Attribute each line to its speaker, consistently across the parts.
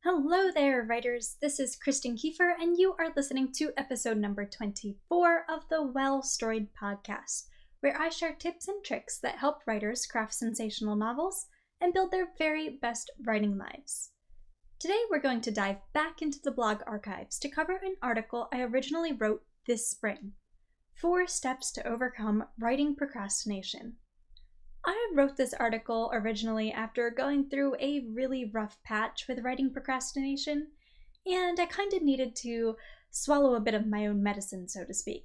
Speaker 1: Hello there, writers. This is Kristen Kiefer, and you are listening to episode number 24 of the Well Storied podcast, where I share tips and tricks that help writers craft sensational novels and build their very best writing lives. Today, we're going to dive back into the blog archives to cover an article I originally wrote this spring: 4 Steps to Overcome Writing Procrastination. I wrote this article originally after going through a really rough patch with writing procrastination, and I kind of needed to swallow a bit of my own medicine, so to speak.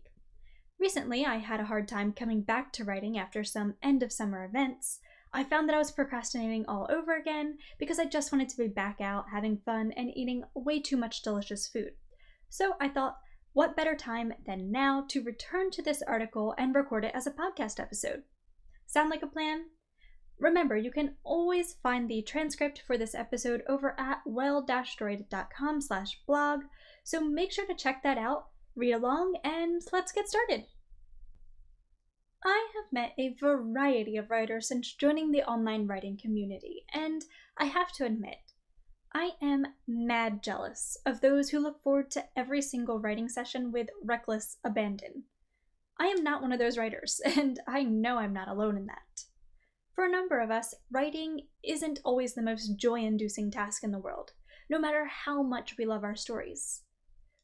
Speaker 1: Recently, I had a hard time coming back to writing after some end-of-summer events. I found that I was procrastinating all over again because I just wanted to be back out, having fun, and eating way too much delicious food. So I thought, what better time than now to return to this article and record it as a podcast episode? Sound like a plan? Remember, you can always find the transcript for this episode over at well-storied.com/blog, so make sure to check that out, read along, and let's get started. I have met a variety of writers since joining the online writing community, and I have to admit, I am mad jealous of those who look forward to every single writing session with reckless abandon. I am not one of those writers, and I know I'm not alone in that. For a number of us, writing isn't always the most joy-inducing task in the world, no matter how much we love our stories.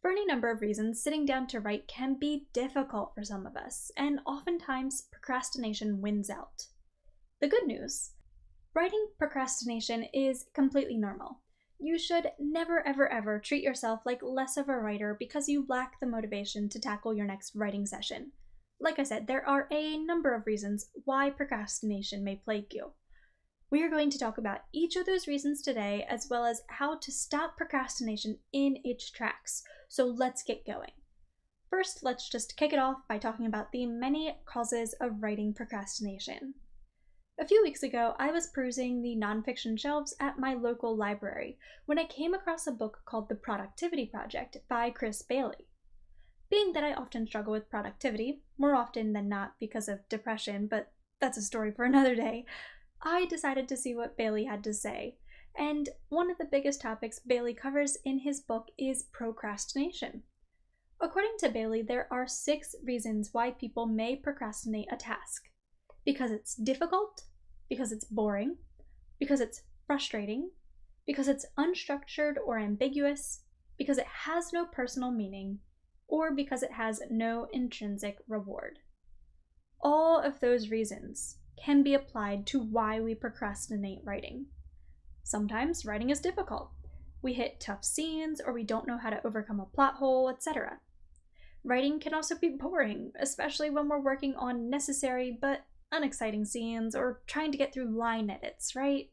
Speaker 1: For any number of reasons, sitting down to write can be difficult for some of us, and oftentimes procrastination wins out. The good news: writing procrastination is completely normal. You should never ever treat yourself like less of a writer because you lack the motivation to tackle your next writing session. Like I said, there are a number of reasons why procrastination may plague you. We are going to talk about each of those reasons today, as well as how to stop procrastination in its tracks. So let's get going. First, let's just kick it off by talking about the many causes of writing procrastination. A few weeks ago, I was perusing the nonfiction shelves at my local library when I came across a book called The Productivity Project by Chris Bailey. Being that I often struggle with productivity, more often than not because of depression, but that's a story for another day, I decided to see what Bailey had to say. And one of the biggest topics Bailey covers in his book is procrastination. According to Bailey, there are 6 reasons why people may procrastinate a task. Because it's difficult, because it's boring, because it's frustrating, because it's unstructured or ambiguous, because it has no personal meaning, or because it has no intrinsic reward. All of those reasons can be applied to why we procrastinate writing. Sometimes writing is difficult. We hit tough scenes, or we don't know how to overcome a plot hole, etc. Writing can also be boring, especially when we're working on necessary but unexciting scenes or trying to get through line edits, right?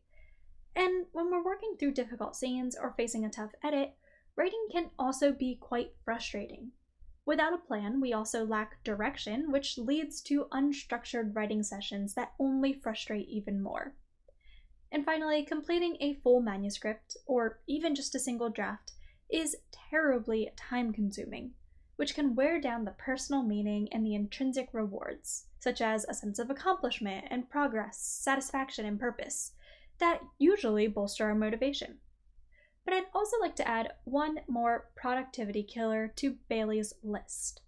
Speaker 1: And when we're working through difficult scenes or facing a tough edit, writing can also be quite frustrating. Without a plan, we also lack direction, which leads to unstructured writing sessions that only frustrate even more. And finally, completing a full manuscript, or even just a single draft, is terribly time-consuming, which can wear down the personal meaning and the intrinsic rewards, such as a sense of accomplishment and progress, satisfaction and purpose, that usually bolster our motivation. But I'd also like to add one more productivity killer to Bailey's list: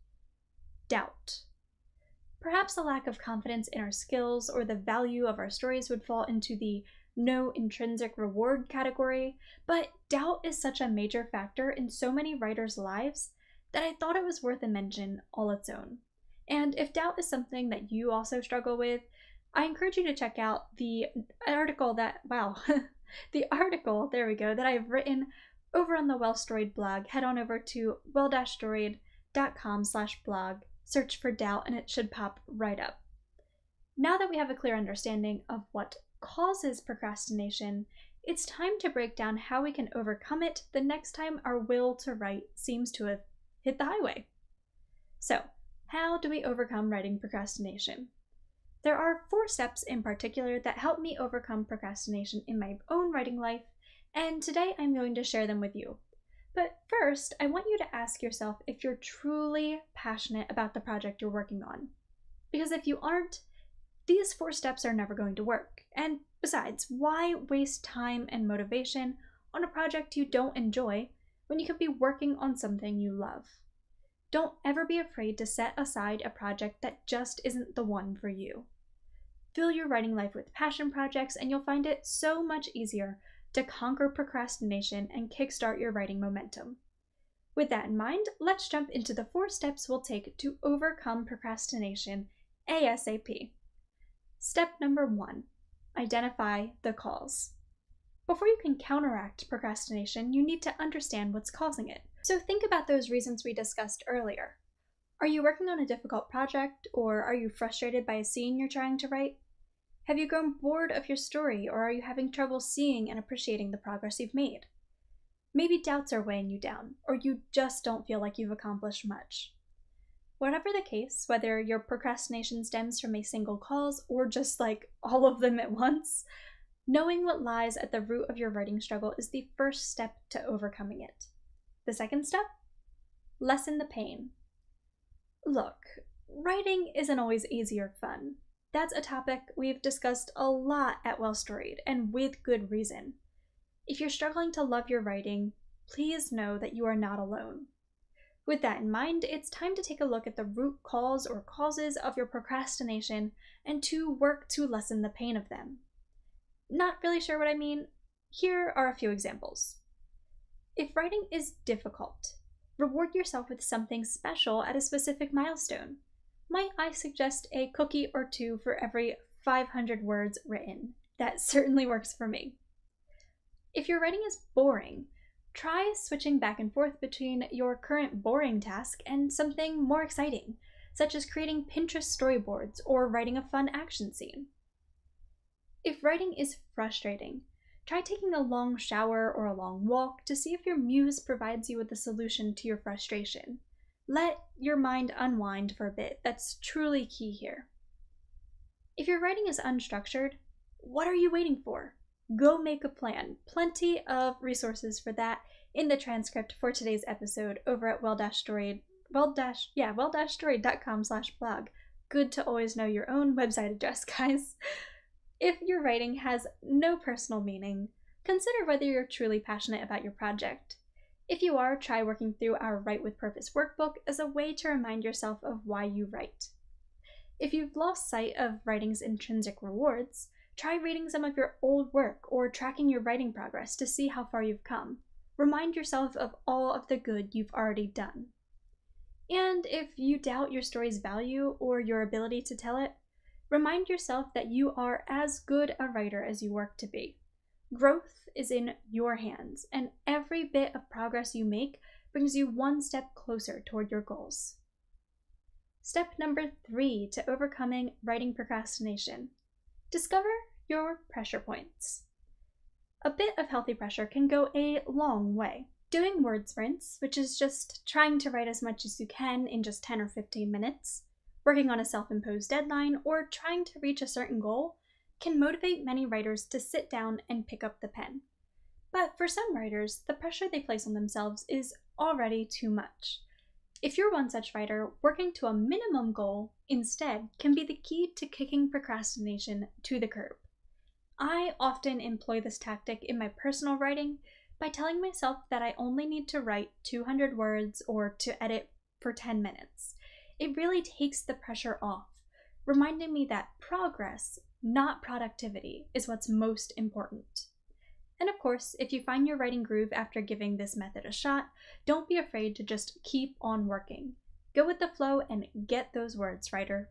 Speaker 1: doubt. Perhaps a lack of confidence in our skills or the value of our stories would fall into the no intrinsic reward category, but doubt is such a major factor in so many writers' lives that I thought it was worth a mention all its own. And if doubt is something that you also struggle with, I encourage you to check out the article that I've written over on the Well Storied blog. Head on over to well-storied.com/blog, search for doubt, and it should pop right up. Now that we have a clear understanding of what causes procrastination, it's time to break down how we can overcome it the next time our will to write seems to have hit the highway. So, how do we overcome writing procrastination? There are 4 steps in particular that help me overcome procrastination in my own writing life, and today I'm going to share them with you. But first, I want you to ask yourself if you're truly passionate about the project you're working on. Because if you aren't, these 4 steps are never going to work. And besides, why waste time and motivation on a project you don't enjoy when you could be working on something you love. Don't ever be afraid to set aside a project that just isn't the one for you. Fill your writing life with passion projects, and you'll find it so much easier to conquer procrastination and kickstart your writing momentum. With that in mind, let's jump into the 4 steps we'll take to overcome procrastination ASAP. Step number 1, identify the cause. Before you can counteract procrastination, you need to understand what's causing it. So think about those reasons we discussed earlier. Are you working on a difficult project, or are you frustrated by a scene you're trying to write? Have you grown bored of your story, or are you having trouble seeing and appreciating the progress you've made? Maybe doubts are weighing you down, or you just don't feel like you've accomplished much. Whatever the case, whether your procrastination stems from a single cause or just like all of them at once, knowing what lies at the root of your writing struggle is the first step to overcoming it. The second step? Lessen the pain. Look, writing isn't always easy or fun. That's a topic we've discussed a lot at Well Storied, and with good reason. If you're struggling to love your writing, please know that you are not alone. With that in mind, it's time to take a look at the root cause or causes of your procrastination and to work to lessen the pain of them. Not really sure what I mean? Here are a few examples. If writing is difficult, reward yourself with something special at a specific milestone. Might I suggest a cookie or 2 for every 500 words written? That certainly works for me. If your writing is boring, try switching back and forth between your current boring task and something more exciting, such as creating Pinterest storyboards or writing a fun action scene. If writing is frustrating, try taking a long shower or a long walk to see if your muse provides you with a solution to your frustration. Let your mind unwind for a bit. That's truly key here. If your writing is unstructured, what are you waiting for? Go make a plan. Plenty of resources for that in the transcript for today's episode over at well-storied.com/blog. Good to always know your own website address, guys. If your writing has no personal meaning, consider whether you're truly passionate about your project. If you are, try working through our Write with Purpose workbook as a way to remind yourself of why you write. If you've lost sight of writing's intrinsic rewards, try reading some of your old work or tracking your writing progress to see how far you've come. Remind yourself of all of the good you've already done. And if you doubt your story's value or your ability to tell it, remind yourself that you are as good a writer as you work to be. Growth is in your hands, and every bit of progress you make brings you one step closer toward your goals. Step number 3 to overcoming writing procrastination. Discover your pressure points. A bit of healthy pressure can go a long way. Doing word sprints, which is just trying to write as much as you can in just 10 or 15 minutes, working on a self-imposed deadline, or trying to reach a certain goal, can motivate many writers to sit down and pick up the pen. But for some writers, the pressure they place on themselves is already too much. If you're one such writer, working to a minimum goal instead can be the key to kicking procrastination to the curb. I often employ this tactic in my personal writing by telling myself that I only need to write 200 words or to edit for 10 minutes. It really takes the pressure off, reminding me that progress, not productivity, is what's most important. And of course, if you find your writing groove after giving this method a shot, don't be afraid to just keep on working. Go with the flow and get those words, writer.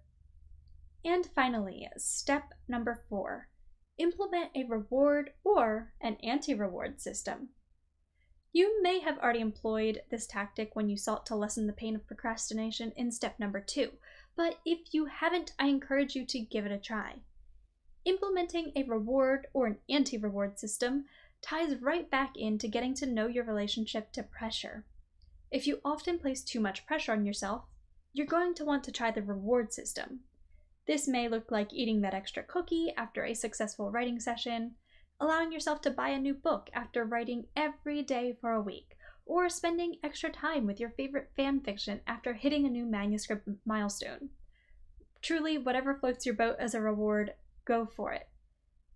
Speaker 1: And finally, step number 4, implement a reward or an anti-reward system. You may have already employed this tactic when you sought to lessen the pain of procrastination in step number 2, but if you haven't, I encourage you to give it a try. Implementing a reward or an anti-reward system ties right back into getting to know your relationship to pressure. If you often place too much pressure on yourself, you're going to want to try the reward system. This may look like eating that extra cookie after a successful writing session, allowing yourself to buy a new book after writing every day for a week, or spending extra time with your favorite fan fiction after hitting a new manuscript milestone. Truly, whatever floats your boat as a reward, go for it.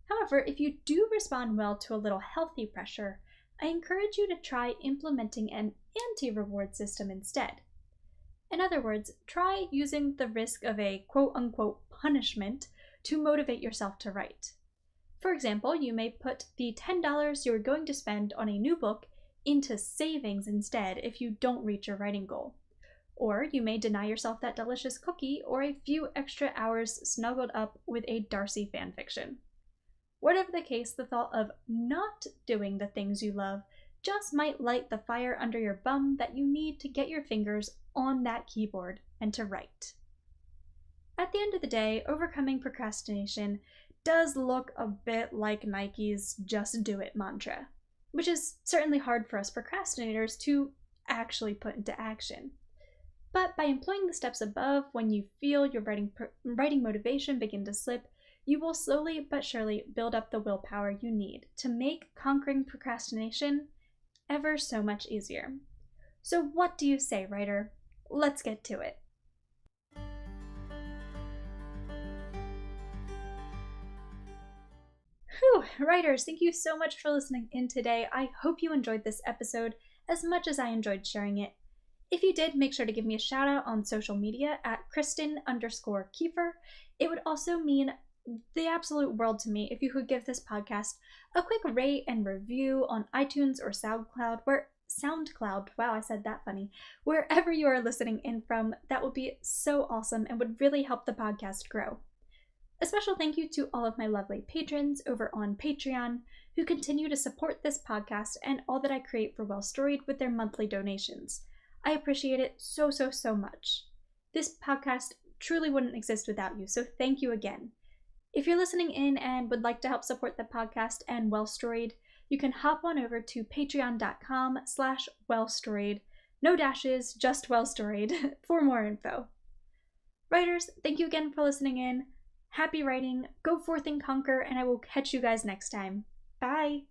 Speaker 1: However, if you do respond well to a little healthy pressure, I encourage you to try implementing an anti-reward system instead. In other words, try using the risk of a quote-unquote punishment to motivate yourself to write. For example, you may put the $10 you're going to spend on a new book into savings instead if you don't reach your writing goal. Or you may deny yourself that delicious cookie or a few extra hours snuggled up with a Darcy fanfiction. Whatever the case, the thought of not doing the things you love just might light the fire under your bum that you need to get your fingers on that keyboard and to write. At the end of the day, overcoming procrastination does look a bit like Nike's "just do it" mantra, which is certainly hard for us procrastinators to actually put into action. But by employing the steps above, when you feel your writing motivation begin to slip, you will slowly but surely build up the willpower you need to make conquering procrastination ever so much easier. So what do you say, writer? Let's get to it. Whew, writers, thank you so much for listening in today. I hope you enjoyed this episode as much as I enjoyed sharing it. If you did, make sure to give me a shout out on social media at Kristen_Kiefer. It would also mean the absolute world to me if you could give this podcast a quick rate and review on iTunes or SoundCloud. Wow, I said that funny. Wherever you are listening in from, that would be so awesome and would really help the podcast grow. A special thank you to all of my lovely patrons over on Patreon who continue to support this podcast and all that I create for Well Storied with their monthly donations. I appreciate it so much. This podcast truly wouldn't exist without you, so thank you again. If you're listening in and would like to help support the podcast and Well Storied, you can hop on over to patreon.com/wellstoried, no dashes, just Well Storied, for more info. Writers, thank you again for listening in. Happy writing, go forth and conquer, and I will catch you guys next time. Bye!